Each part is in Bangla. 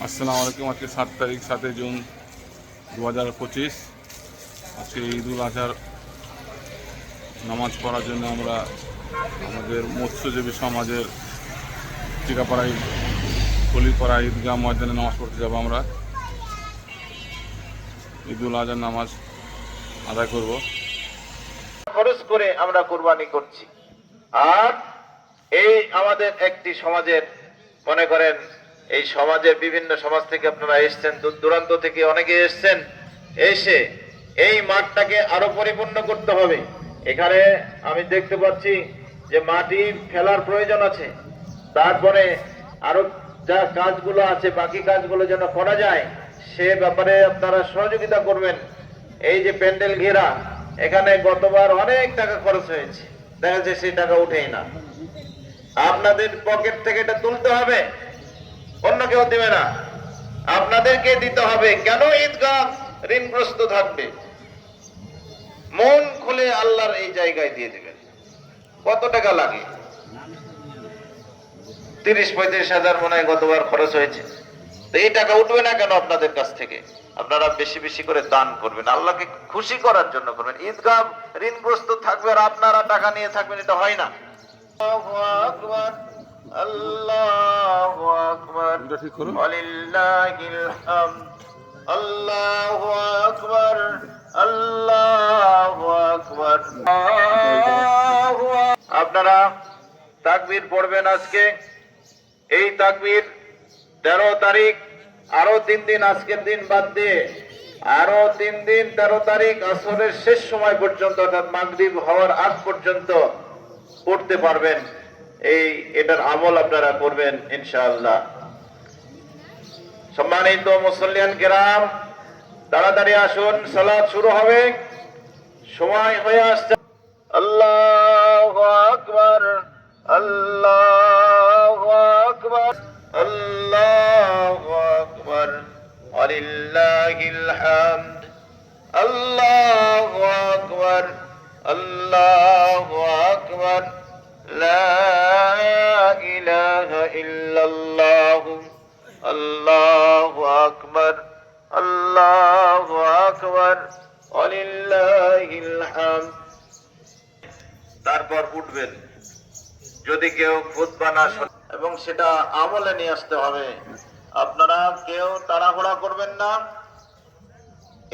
আসসালামু আলাইকুম। আজকে 7 তারিখ 7 জুন 2025। আজকে ঈদুল আজহার নামাজ পড়ার জন্য আমরা আমাদের মৎস্যজীবী সমাজের টিকাপাড়া কলিপাড়া ঈদগাহ ময়দানে নামাজ পড়তে যাব। আমরা ঈদুল আজহার নামাজ আদায় করব। খরচ করে আমরা কুরবানি করছি। আর এই আমাদের একটি সমাজের, মনে করেন এই সমাজের বিভিন্ন সমাজ থেকে আপনারা এসছেন, দূর দূরান্ত থেকে অনেকে এসছেন। এসে এই মাঠটাকে আরো পরিপূর্ণ করতে হবে। এখানে আমি দেখতে পাচ্ছি যে মাটি ফেলার প্রয়োজন আছে। তারপরে আরো যা কাজগুলো আছে, বাকি কাজগুলো যেন করা যায় সে ব্যাপারে আপনারা সহযোগিতা করবেন। এই যে প্যান্ডেল ঘেরা, এখানে গতবার অনেক টাকা খরচ হয়েছে, দেখা যাচ্ছে সেই টাকা উঠেই না। আপনাদের পকেট থেকে এটা তুলতে হবে, অন্য কেউ দেবে না, আপনাদেরকে দিতে হবে। কেন ঈদগাহ ঋণগ্রস্ত থাকবে? মন খুলে আল্লাহর এই জায়গায় দিয়ে দেবেন। কত টাকা লাগে? 30-35 হাজার মনে হয় গতবার খরচ হয়েছে। তো এই টাকা উঠবে না কেন আপনাদের কাছ থেকে? আপনারা বেশি বেশি করে দান করবেন, আল্লাহকে খুশি করার জন্য করবেন। ঈদগাহ ঋণগ্রস্ত থাকবে আর আপনারা টাকা নিয়ে থাকবেন, এটা হয় না। আল্লাহু আকবার, আল্লাহু আকবার, ওয়ালিল্লাহিল হামদ, আল্লাহু আকবার, আল্লাহু আকবার। আপনারা তাকবীর পড়বেন আজকে। এই তাকবীর 13 তারিখ, আরো 3 দিন, আজকের দিন বাদ দিয়ে আরো 3 দিন, 13 তারিখ আসরের শেষ সময় পর্যন্ত, অর্থাৎ মাগরিব হওয়ার আগ পর্যন্ত পড়তে পারবেন। এটার আমল আপনারা করবেন ইনশাআল্লাহ। সম্মানিত মুসল্লিয়ান কিরাম, তাড়াতাড়ি আসুন, সালাত শুরু হবে, সময় হয়ে আসছে। আল্লাহু আকবার, আল্লাহু আকবার, আল্লাহু আকবার, ওয়ালিল্লাহিল হামদ, আল্লাহু আকবার, আল্লাহু আকবার, লা ইলাহা ইল্লাল্লাহ, আল্লাহু আকবার, আল্লাহু আকবার, ওয়ালিল্লাহিল হামদ। তারপর উঠবেন। যদি কেউ খুতবা না শোনে, এবং সেটা আমলে নিয়ে আসতে হবে। আপনারা কেউ তাড়াহুড়া করবেন না।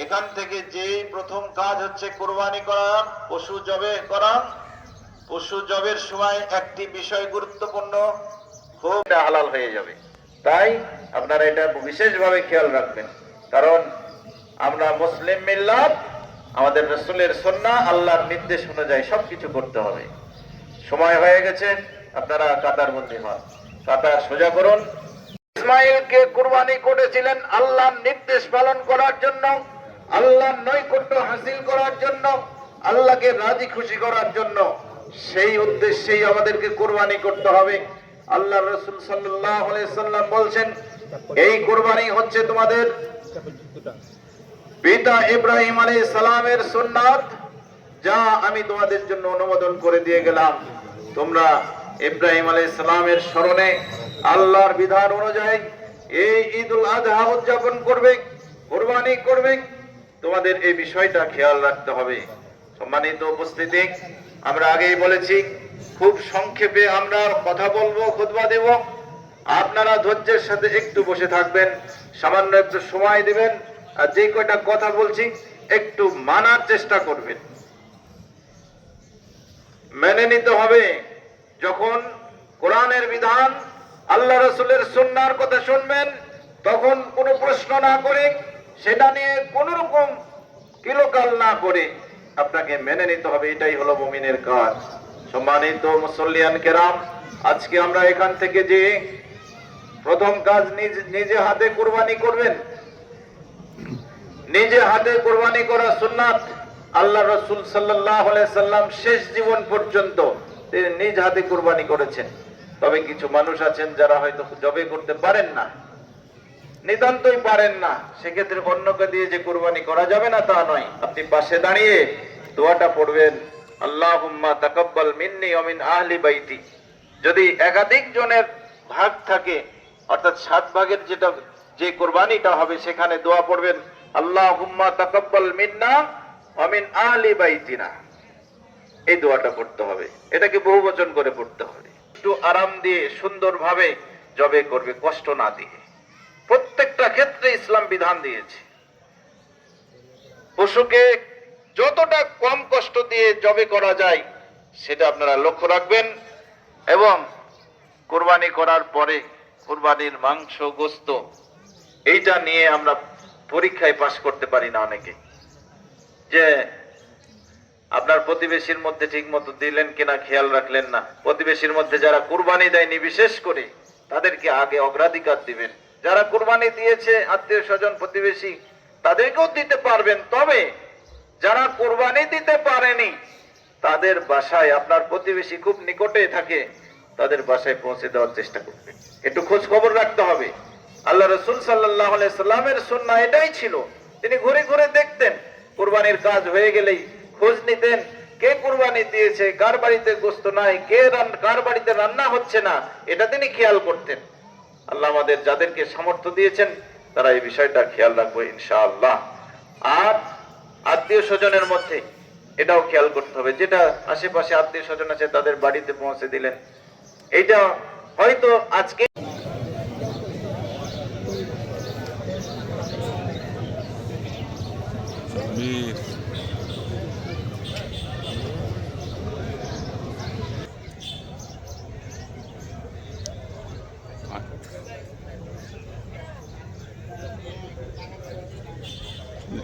এখান থেকে যেই প্রথম কাজ হচ্ছে কুরবানি করা, পশু জবে করা। পশু জবের সময় একটি বিষয় গুরুত্বপূর্ণ, খুব হালাল হয়ে যাবে। তাই আপনারা এটা বিশেষভাবে খেয়াল রাখবেন, কারণ আমরা মুসলিম মিল্লাত, আমাদের রাসূলের সুন্নাহ, আল্লাহর নির্দেশ অনুযায়ী সবকিছু করতে হবে। সময় হয়ে গেছে, আপনারা কাতারবন্দি হন, কাতার সোজা করুন। ইসমাইলকে কুরবানি করেছিলেন আল্লাহর নির্দেশ পালন করার জন্য, আল্লাহর নৈকট্য হাসিল করার জন্য, আল্লাহকে রাজি খুশি করার জন্য। সেই উদ্দেশ্যেই আমাদেরকে কুরবানি করতে হবে। আল্লাহর রাসূল সাল্লাল্লাহু আলাইহি সাল্লাম বলছেন, এই কুরবানি হচ্ছে তোমাদের পিতা ইব্রাহিম আলাইহিস সালামের সুন্নাত, যা আমি তোমাদের জন্য অনুমোদন করে দিয়ে গেলাম। তোমরা ইব্রাহিম আলাইহিস সালামের স্মরণে আল্লাহর বিধান অনুযায়ী এই ঈদুল আযহা উদযাপন করবে, কুরবানি করবে। তোমাদের এই বিষয়টা খেয়াল রাখতে হবে। সম্মানিত উপস্থিতি, আমরা আগেই বলেছি, খুব সংক্ষেপে আমরা কথা বলবো, খুতবা দেব। আপনারা ধৈর্যের সাথে একটু বসে থাকবেন, সামান্য একটু সময় দিবেন, আর যে কয়টা কথা বলছি একটু মানার চেষ্টা করবেন, মেনে নিতে হবে। যখন কোরআনের বিধান, আল্লাহ রাসূলের সুন্নাহর কথা শুনবেন, তখন কোনো প্রশ্ন না করে, সেটা নিয়ে কোন রকম কিলোকাল না করে আপনাকে মেনে নিতে হবে। এটাই হলো মুমিনের কাজ। সম্মানিত মুসল্লিয়ান কেরাম, আজকে আমরা এখান থেকে যে প্রথম কাজ, নিজে হাতে কুরবানি করবেন। নিজে হাতে কুরবানি করা সুন্নাত। আল্লাহ রাসূল সাল্লাল্লাহু আলাইহি সাল্লাম শেষ জীবন পর্যন্ত তিনি নিজ হাতে কুরবানি করেছেন। তবে কিছু মানুষ আছেন যারা হয়তো জবে করতে পারেন না, নিতান্তই পারেন না, সেক্ষেত্রে অন্যকে দিয়ে যে কুরবানি করা যাবে না তা নয়। আপনি পাশে দাঁড়িয়ে দোয়াটা পড়বেন, আল্লাহুম্মা তাকাব্বাল মিন্নি ওয়া মিন আহলি বাইতি। যদি একাধিক জনের ভাগ থাকে, অর্থাৎ 7 ভাগের যেটা যে কোরবানিটা হবে সেখানে দোয়া পড়বেন, আল্লাহুম্মা তাকাব্বাল মিন্না ওয়া মিন আহলি বাইতিনা। এই দোয়াটা পড়তে হবে, এটাকে বহুবচন করে পড়তে হবে। একটু আরাম দিয়ে সুন্দরভাবে জবে করবে, কষ্ট না দিয়ে। প্রত্যেকটা ক্ষেত্রে ইসলাম বিধান দিয়েছে পশুকে যতটা কম কষ্ট দিয়ে জবে করা যায় সেটা আপনারা লক্ষ্য রাখবেন। এবং কুরবানি করার পরে কুরবানির মাংস গোস্ত এইটা নিয়ে আমরা পরীক্ষায় পাশ করতে পারি না অনেকে, যে আপনার প্রতিবেশীর মধ্যে ঠিক মতো দিলেন কিনা খেয়াল রাখলেন না। প্রতিবেশীর মধ্যে যারা কুরবানি দেয়নি বিশেষ করে তাদেরকে আগে অগ্রাধিকার দিবেন। যারা কুরবানি দিয়েছে আত্মীয় স্বজন প্রতিবেশী তাদেরকেও দিতে পারবেন, তবে যারা কুরবানি দিতে পারেনি তাদের বাসায়, আপনার প্রতিবেশী খুব নিকটে থাকে, তাদের বাসায় পৌঁছে দেওয়ার চেষ্টা করবেন। একটু খোঁজ খবর রাখতে হবে। আল্লাহ রাসূল সাল্লাল্লাহু আলাইহি সাল্লামের সুন্নাহ এটাই ছিল, তিনি ঘুরে ঘুরে দেখতেন, কুরবানির কাজ হয়ে গেলেই খোঁজ নিতেন কে কুরবানি দিয়েছে, কার বাড়িতে গোশত নাই, কার বাড়িতে রান্না হচ্ছে না, এটা তিনি খেয়াল করতেন। আল্লাহ আমাদের যাদেরকে সামর্থ্য দিয়েছেন তারা এই বিষয়টা খেয়াল রাখবো ইনশাআল্লাহ। আর আত্মীয় স্বজনের মধ্যে এটাও খেয়াল করতে হবে, যেটা আশেপাশে আত্মীয় স্বজন আছে তাদের বাড়িতে পৌঁছে দিলেন, এইটা হয়তো আজকে বীর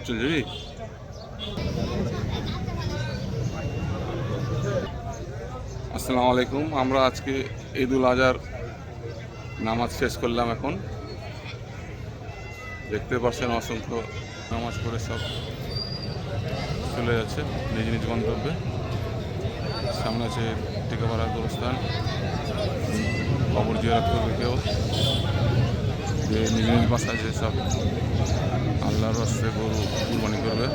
চলে যাবি? আসসালামু আলাইকুম। আমরা আজকে ঈদুল আজহার নামাজ শেষ করলাম। এখন দেখতে পাচ্ছেন অসংখ্য নামাজ পড়ে সব চলে যাচ্ছে নিজ নিজ গন্তব্যে। সামনে আছে টিকাপাড়া গোরস্থান, কবর জিয়ারত করবে কেউ, যে নিজ নিজ বাসায় যে সব আল্লাহর রাস্তে গরু কুরবানি করবে।